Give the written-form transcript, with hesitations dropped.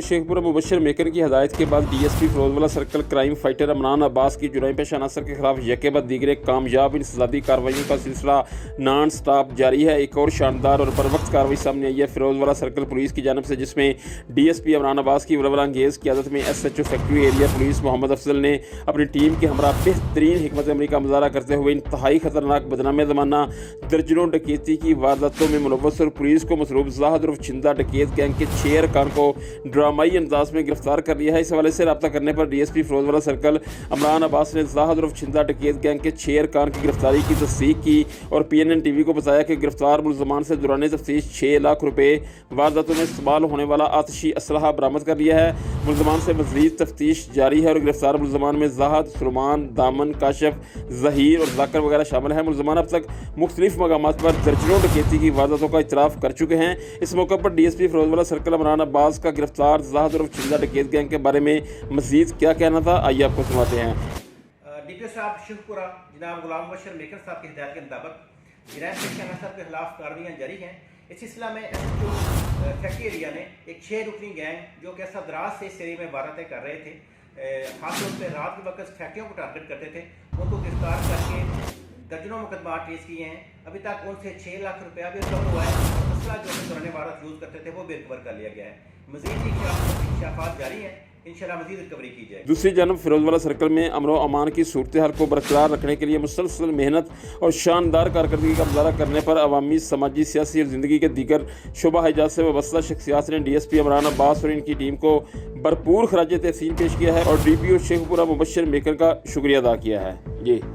Sheikhpura Mubashar maker की हदायत के बाद DSP Ferozewala circle crime fighter Amran Abbas की जुराइम पेशा अनासर के खिलाफ यके बाद दीगरे कामयाब इंसदादी कार्रवाइयों का सिलसिला नॉन स्टॉप जारी है। एक और शानदार और बरवक्त कार्रवाई सामने आई है फिरोजवाला सर्कल पुलिस की जानब से, जिसमें डीएसपी अमरान अब्बास की वलवलांगेज क़ियादत में SHO factory area police Mohammad Afzal ने अपनी टीम के हमरा बेहतरीन हिकमत अमली का मुजाहरा करते हुए इंतहाई खतरनाक बदनाम ज़माना दर्जनों डकैती की वारदातों में मुलव्वस और पुलिस को मसरूफ ज़ाहिद उर्फ छिंदा डकैत गैंग के 6 अरकान को ड्रामाई अंदाज में गिरफ्तार कर लिया है। इस हवाले से रब्ता करने पर डीएसपी फिरोजवाला सर्कल अमरान अब्बास ने ज़ाहिद उर्फ छिंदा डकैत गैंग के 6 अरकान की गिरफ्तारी की तस्दीक की और PNN TV को बताया कि गिरफ्तार मुलजमान से दौरान तफ्तीश 6 लाख रुपये वारदातों में इस्तेमाल होने वाला आतिशी असलहा बरामद कर लिया है। मुलजमान से मज़ीद तफ्तीश जारी है और गिरफ्तार मुलजमान में ज़ाहिद, सुलेमान, दामन, काशिफ, ज़हीर और जाकर वगैरह शामिल हैं। मुलजमान अब तक मुख्तलिफ मकामात पर दर्जनों डकैती की वारदातों का इतराफ़ कर चुके हैं। इस मौके पर डीएसपी फिरोजवाला सर्कल अमरान अब्बास का गिरफ्तार ज़ाहिद और छिंदा डकैत गैंग के बारे में मज़ीद क्या कहना था, आइए आपको सुनाते हैं। DPO साहब शेखपुरा जनाब गुलाम मुबशर मेकर साहब के हिदायत के मुताबिक जराइम पेशा अनासर के खिलाफ कार्रवाइयाँ जारी हैं। इस सिलसिला में एसएचओ फैक्ट्री एरिया ने एक 6 रुकनी गैंग जो कि दराज से इस एरिया में वारदातें कर रहे थे, खासतौर पर रात के वक्त फैक्ट्रियों को टारगेट करते थे, उनको गिरफ्तार करके दर्जनों मुकदमा ट्रेस किए हैं। अभी तक उनसे 6 लाख रुपया भी रिकवर हुआ है और असला जो दौरान वारदात यूज़ करते थे वो भी रिकवर कर लिया गया है। मज़ीद इंकशाफात जारी हैं, इंशाल्लाह मज़ीद रिकवरी की जाए। दूसरी जानब फिरोजवाला सर्कल में अमन अमान की सूरत हाल को बरकरार रखने के लिए मुसलसल मेहनत और शानदार कारकर्दगी का मुजाहरा करने पर अवामी, समाजी, सियासी और ज़िंदगी के दीगर शोबा हिजात से वाबस्ता शख्सियात ने डीएसपी अमरान अब्बास और इनकी टीम को भरपूर खराज तहसीन पेश किया है और DPO शेखपुरा मुबशर मेकर का शुक्रिया अदा किया है। जी।